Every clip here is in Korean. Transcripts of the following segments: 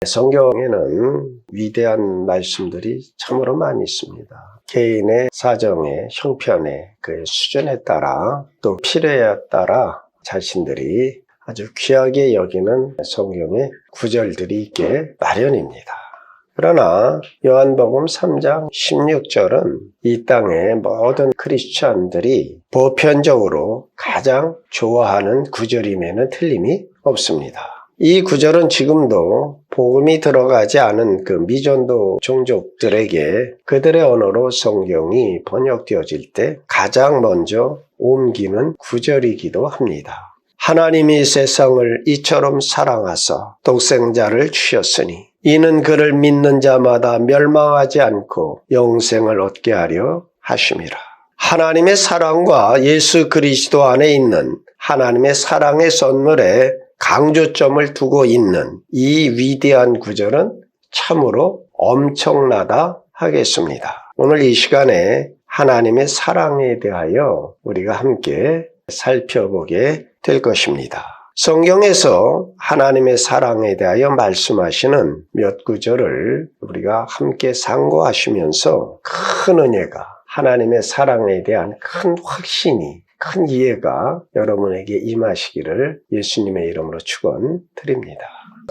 성경에는 위대한 말씀들이 참으로 많이 있습니다. 개인의 사정에, 형편에, 그 수준에 따라 또 필요에 따라 자신들이 아주 귀하게 여기는 성경의 구절들이 있게 마련입니다. 그러나 요한복음 3장 16절은 이 땅의 모든 크리스찬들이 보편적으로 가장 좋아하는 구절임에는 틀림이 없습니다. 이 구절은 지금도 복음이 들어가지 않은 그 미전도 종족들에게 그들의 언어로 성경이 번역되어질 때 가장 먼저 옮기는 구절이기도 합니다. 하나님이 세상을 이처럼 사랑하사 독생자를 주셨으니 이는 그를 믿는 자마다 멸망하지 않고 영생을 얻게 하려 하심이라. 하나님의 사랑과 예수 그리스도 안에 있는 하나님의 사랑의 선물에 강조점을 두고 있는 이 위대한 구절은 참으로 엄청나다 하겠습니다. 오늘 이 시간에 하나님의 사랑에 대하여 우리가 함께 살펴보게 될 것입니다. 성경에서 하나님의 사랑에 대하여 말씀하시는 몇 구절을 우리가 함께 상고하시면서 큰 은혜가, 하나님의 사랑에 대한 큰 확신이, 큰 이해가 여러분에게 임하시기를 예수님의 이름으로 축원드립니다.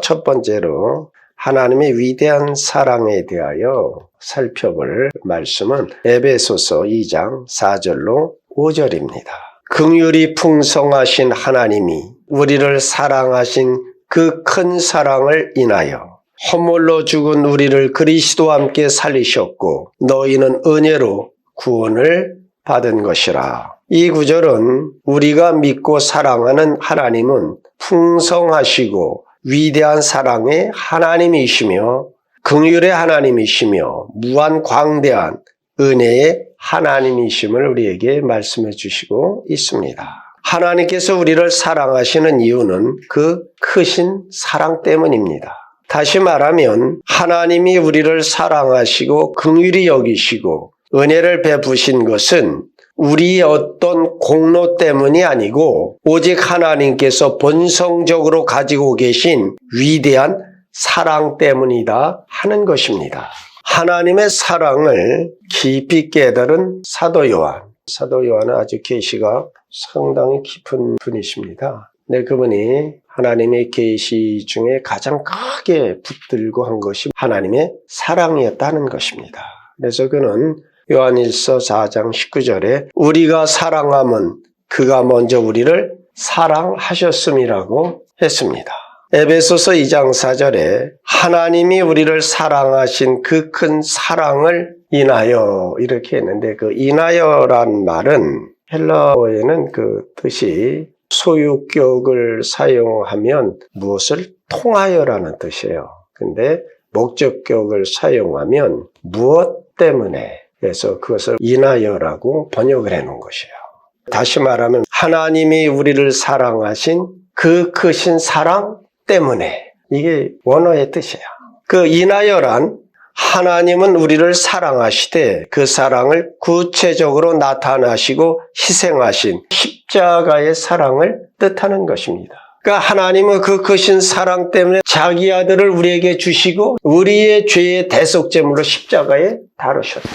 첫 번째로 하나님의 위대한 사랑에 대하여 살펴볼 말씀은 에베소서 2장 4절로 5절입니다. 긍휼이 풍성하신 하나님이 우리를 사랑하신 그 큰 사랑을 인하여 허물로 죽은 우리를 그리스도와 함께 살리셨고 너희는 은혜로 구원을 받은 것이라. 이 구절은 우리가 믿고 사랑하는 하나님은 풍성하시고 위대한 사랑의 하나님이시며 긍휼의 하나님이시며 무한 광대한 은혜의 하나님이심을 우리에게 말씀해 주시고 있습니다. 하나님께서 우리를 사랑하시는 이유는 그 크신 사랑 때문입니다. 다시 말하면 하나님이 우리를 사랑하시고 긍휼히 여기시고 은혜를 베푸신 것은 우리의 어떤 공로 때문이 아니고 오직 하나님께서 본성적으로 가지고 계신 위대한 사랑 때문이다 하는 것입니다. 하나님의 사랑을 깊이 깨달은 사도 요한은 아주 계시가 상당히 깊은 분이십니다. 네, 그분이 하나님의 계시 중에 가장 크게 붙들고 한 것이 하나님의 사랑이었다는 것입니다. 그래서 그는 요한일서 4장 19절에 우리가 사랑함은 그가 먼저 우리를 사랑하셨음이라고 했습니다. 에베소서 2장 4절에 하나님이 우리를 사랑하신 그 큰 사랑을 인하여 이렇게 했는데 그 인하여란 말은 헬라어에는 그 뜻이 소유격을 사용하면 무엇을 통하여라는 뜻이에요. 근데 목적격을 사용하면 무엇 때문에 그래서 그것을 인하여라고 번역을 해놓은 것이에요. 다시 말하면 하나님이 우리를 사랑하신 그 크신 사랑 때문에 이게 원어의 뜻이에요. 그 인하여란 하나님은 우리를 사랑하시되 그 사랑을 구체적으로 나타나시고 희생하신 십자가의 사랑을 뜻하는 것입니다. 그러니까 하나님은 그 크신 사랑 때문에 자기 아들을 우리에게 주시고 우리의 죄의 대속제물로 십자가에 다루셨다.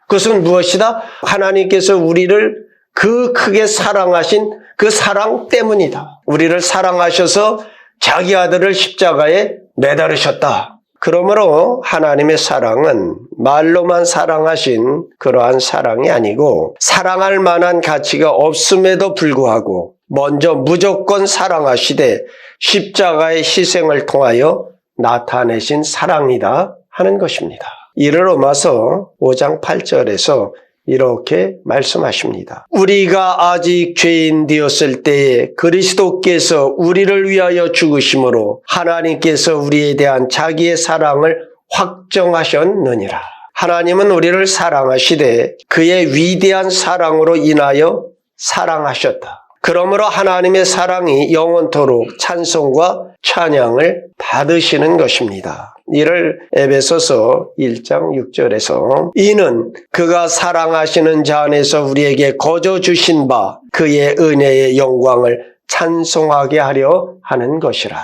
그것은 무엇이다? 하나님께서 우리를 그 크게 사랑하신 그 사랑 때문이다. 우리를 사랑하셔서 자기 아들을 십자가에 매달으셨다. 그러므로 하나님의 사랑은 말로만 사랑하신 그러한 사랑이 아니고 사랑할 만한 가치가 없음에도 불구하고 먼저 무조건 사랑하시되 십자가의 희생을 통하여 나타내신 사랑이다 하는 것입니다. 이를 로마서 5장 8절에서 이렇게 말씀하십니다. 우리가 아직 죄인 되었을 때에 그리스도께서 우리를 위하여 죽으심으로 하나님께서 우리에 대한 자기의 사랑을 확정하셨느니라. 하나님은 우리를 사랑하시되 그의 위대한 사랑으로 인하여 사랑하셨다. 그러므로 하나님의 사랑이 영원토록 찬송과 찬양을 받으시는 것입니다. 이를 에베소서 1장 6절에서 이는 그가 사랑하시는 자 안에서 우리에게 거저 주신 바 그의 은혜의 영광을 찬송하게 하려 하는 것이라.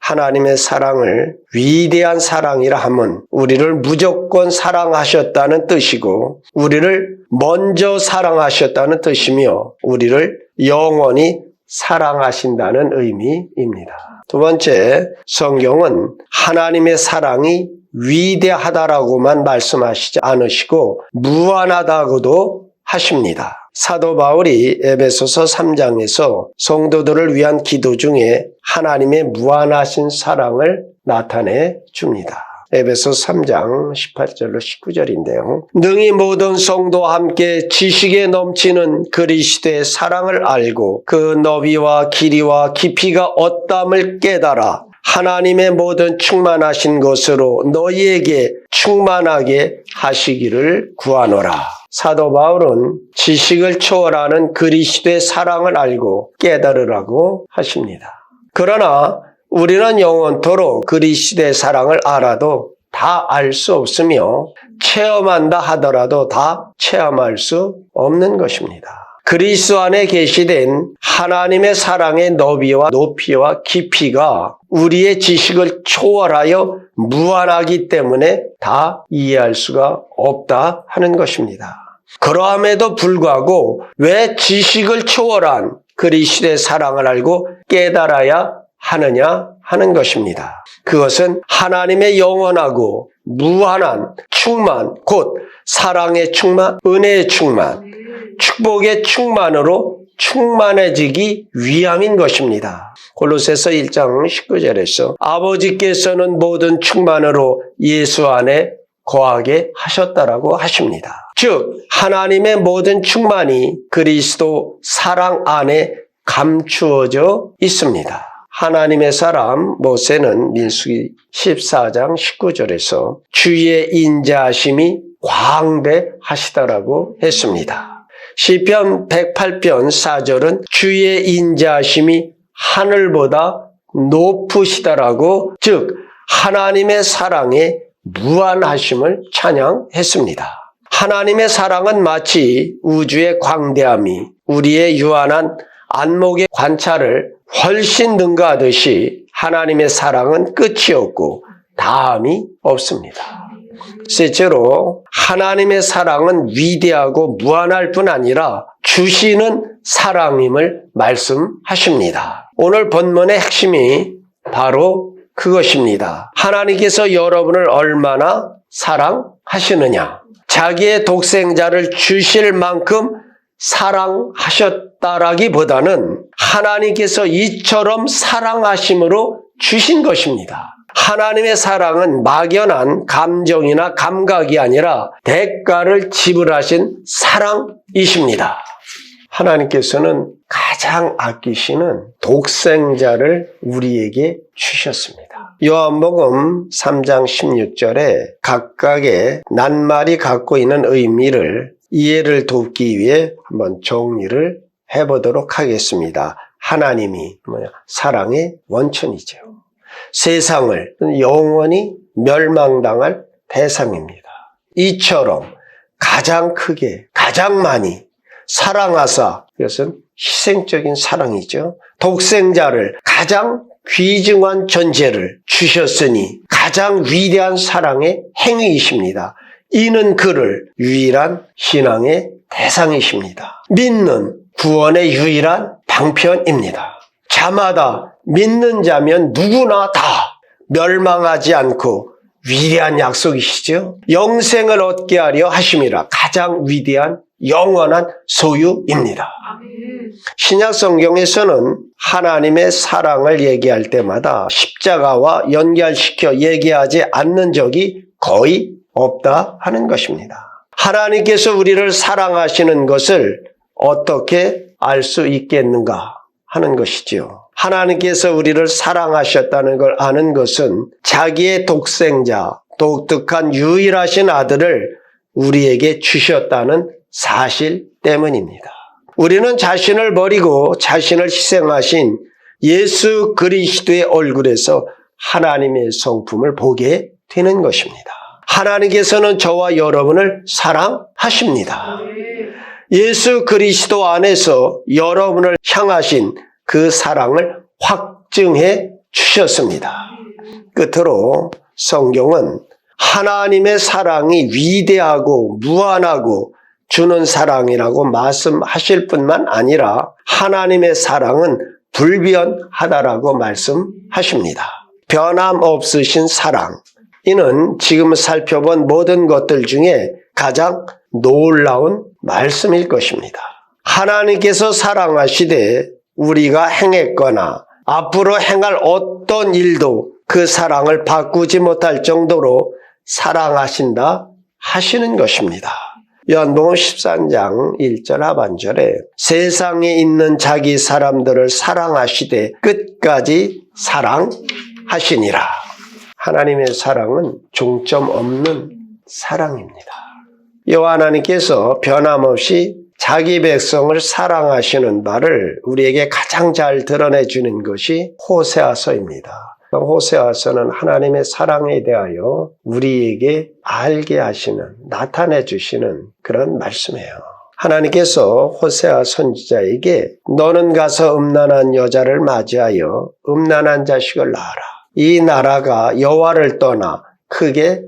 하나님의 사랑을 위대한 사랑이라 하면 우리를 무조건 사랑하셨다는 뜻이고 우리를 먼저 사랑하셨다는 뜻이며 우리를 영원히 사랑하신다는 의미입니다. 두 번째, 성경은 하나님의 사랑이 위대하다라고만 말씀하시지 않으시고 무한하다고도 하십니다. 사도 바울이 에베소서 3장에서 성도들을 위한 기도 중에 하나님의 무한하신 사랑을 나타내 줍니다. 에베소 3장 18절로 19절인데요. 능히 모든 성도와 함께 지식에 넘치는 그리스도의 사랑을 알고 그 너비와 길이와 깊이가 어떠함을 깨달아 하나님의 모든 충만하신 것으로 너희에게 충만하게 하시기를 구하노라. 사도 바울은 지식을 초월하는 그리스도의 사랑을 알고 깨달으라고 하십니다. 그러나 우리는 영원토록 그리스도의 사랑을 알아도 다 알 수 없으며 체험한다 하더라도 다 체험할 수 없는 것입니다. 그리스도 안에 계시된 하나님의 사랑의 너비와 높이와 깊이가 우리의 지식을 초월하여 무한하기 때문에 다 이해할 수가 없다 하는 것입니다. 그러함에도 불구하고 왜 지식을 초월한 그리스도의 사랑을 알고 깨달아야 하느냐 하는 것입니다. 그것은 하나님의 영원하고 무한한 충만, 곧 사랑의 충만, 은혜의 충만, 축복의 충만으로 충만해지기 위함인 것입니다. 골로새서 1장 19절에서 아버지께서는 모든 충만으로 예수 안에 거하게 하셨다라고 하십니다. 즉 하나님의 모든 충만이 그리스도 사랑 안에 감추어져 있습니다. 하나님의 사람 모세는 민수기 14장 19절에서 주의 인자하심이 광대하시다라고 했습니다. 시편 108편 4절은 주의 인자하심이 하늘보다 높으시다라고, 즉 하나님의 사랑의 무한하심을 찬양했습니다. 하나님의 사랑은 마치 우주의 광대함이 우리의 유한한 안목의 관찰을 훨씬 능가하듯이 하나님의 사랑은 끝이 없고 다함이 없습니다. 셋째로 하나님의 사랑은 위대하고 무한할 뿐 아니라 주시는 사랑임을 말씀하십니다. 오늘 본문의 핵심이 바로 그것입니다. 하나님께서 여러분을 얼마나 사랑하시느냐, 자기의 독생자를 주실 만큼 사랑하셨다라기보다는 하나님께서 이처럼 사랑하심으로 주신 것입니다. 하나님의 사랑은 막연한 감정이나 감각이 아니라 대가를 지불하신 사랑이십니다. 하나님께서는 가장 아끼시는 독생자를 우리에게 주셨습니다. 요한복음 3장 16절에 각각의 낱말이 갖고 있는 의미를 이해를 돕기 위해 한번 정리를 해보도록 하겠습니다. 하나님이 사랑의 원천이죠. 세상을 영원히 멸망당할 대상입니다. 이처럼 가장 크게 가장 많이 사랑하사, 이것은 희생적인 사랑이죠. 독생자를 가장 귀중한 존재를 주셨으니 가장 위대한 사랑의 행위이십니다. 이는 그를 유일한 신앙의 대상이십니다. 믿는 구원의 유일한 방편입니다. 자마다 믿는 자면 누구나 다 멸망하지 않고 위대한 약속이시죠. 영생을 얻게 하려 하심이라 가장 위대한 영원한 소유입니다. 신약 성경에서는 하나님의 사랑을 얘기할 때마다 십자가와 연결시켜 얘기하지 않는 적이 거의 없다 하는 것입니다. 하나님께서 우리를 사랑하시는 것을 어떻게 알 수 있겠는가 하는 것이지요. 하나님께서 우리를 사랑하셨다는 걸 아는 것은 자기의 독생자, 독특한 유일하신 아들을 우리에게 주셨다는 사실 때문입니다. 우리는 자신을 버리고 자신을 희생하신 예수 그리스도의 얼굴에서 하나님의 성품을 보게 되는 것입니다. 하나님께서는 저와 여러분을 사랑하십니다. 예수 그리스도 안에서 여러분을 향하신 그 사랑을 확증해 주셨습니다. 끝으로 성경은 하나님의 사랑이 위대하고 무한하고 주는 사랑이라고 말씀하실 뿐만 아니라 하나님의 사랑은 불변하다라고 말씀하십니다. 변함없으신 사랑. 이는 지금 살펴본 모든 것들 중에 가장 놀라운 말씀일 것입니다. 하나님께서 사랑하시되 우리가 행했거나 앞으로 행할 어떤 일도 그 사랑을 바꾸지 못할 정도로 사랑하신다 하시는 것입니다. 요한복음 13장 1절 하반절에 세상에 있는 자기 사람들을 사랑하시되 끝까지 사랑하시니라. 하나님의 사랑은 종점 없는 사랑입니다. 여호와 하나님께서 변함없이 자기 백성을 사랑하시는 바를 우리에게 가장 잘 드러내주는 것이 호세아서입니다. 호세아서는 하나님의 사랑에 대하여 우리에게 알게 하시는, 나타내 주시는 그런 말씀이에요. 하나님께서 호세아 선지자에게 너는 가서 음란한 여자를 맞이하여 음란한 자식을 낳아라. 이 나라가 여호와를 떠나 크게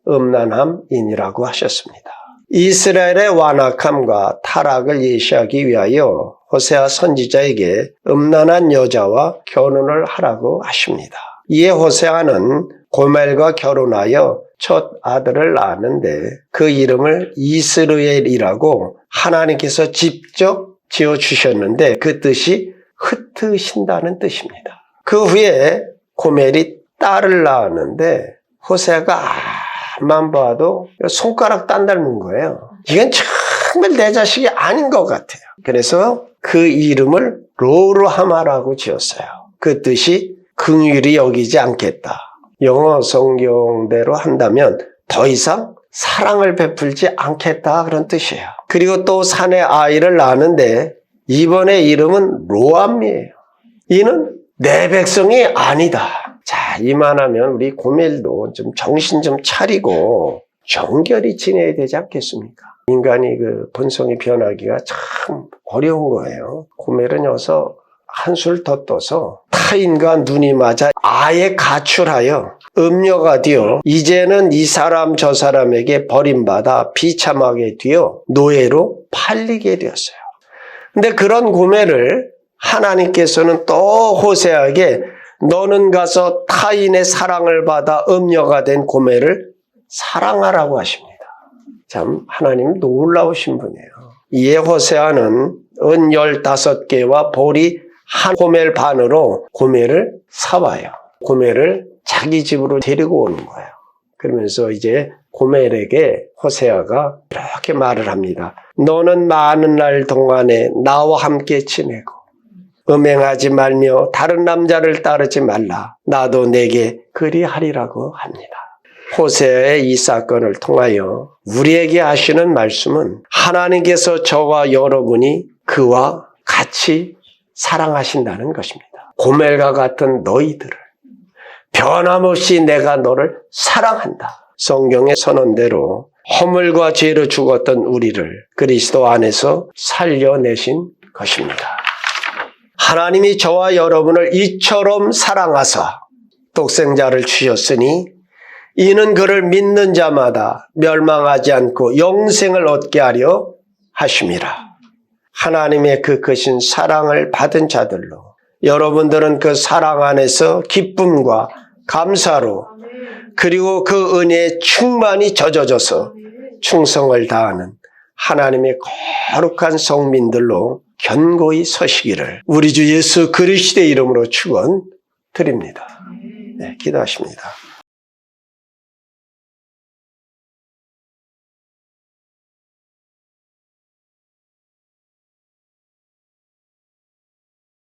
음란함이니라고 하셨습니다. 이스라엘의 완악함과 타락을 예시하기 위하여 호세아 선지자에게 음란한 여자와 결혼을 하라고 하십니다. 이에 호세아는 고멜과 결혼하여 첫 아들을 낳았는데 그 이름을 이스르엘이라고 하나님께서 직접 지어주셨는데 그 뜻이 흩으신다는 뜻입니다. 그 후에 고멜이 딸을 낳았는데 호세아가 앞만 봐도 손가락 딴 닮은 거예요. 이건 정말 내 자식이 아닌 것 같아요. 그래서 그 이름을 로르하마라고 지었어요. 그 뜻이 긍휼히 여기지 않겠다. 영어 성경대로 한다면 더 이상 사랑을 베풀지 않겠다 그런 뜻이에요. 그리고 또 산에 아이를 낳았는데 이번에 이름은 로암이에요. 이는 내 백성이 아니다. 자, 이만하면 우리 고멜도 좀 정신 좀 차리고 정결히 지내야 되지 않겠습니까? 인간이 그 본성이 변하기가 참 어려운 거예요. 고멜은 여기서 한술 더 떠서 타인과 눈이 맞아 아예 가출하여 음녀가 되어 이제는 이 사람 저 사람에게 버림받아 비참하게 되어 노예로 팔리게 되었어요. 근데 그런 고멜을 하나님께서는 또 호세아에게 너는 가서 타인의 사랑을 받아 음녀가 된 고멜을 사랑하라고 하십니다. 참 하나님 놀라우신 분이에요. 이에 호세아는 은 15개와 보리 한 고멜 반으로 고멜을 사와요. 고멜을 자기 집으로 데리고 오는 거예요. 그러면서 이제 고멜에게 호세아가 이렇게 말을 합니다. 너는 많은 날 동안에 나와 함께 지내고 음행하지 말며 다른 남자를 따르지 말라. 나도 내게 그리하리라고 합니다. 호세아의 이 사건을 통하여 우리에게 하시는 말씀은 하나님께서 저와 여러분이 그와 같이 사랑하신다는 것입니다. 고멜과 같은 너희들을 변함없이 내가 너를 사랑한다. 성경의 선언대로 허물과 죄로 죽었던 우리를 그리스도 안에서 살려내신 것입니다. 하나님이 저와 여러분을 이처럼 사랑하사 독생자를 주셨으니 이는 그를 믿는 자마다 멸망하지 않고 영생을 얻게 하려 하심이라. 하나님의 그 크신 사랑을 받은 자들로 여러분들은 그 사랑 안에서 기쁨과 감사로 그리고 그 은혜에 충만히 젖어져서 충성을 다하는 하나님의 거룩한 성민들로 견고히 서시기를 우리 주 예수 그리스도의 이름으로 축원드립니다. 네, 기도하십니다.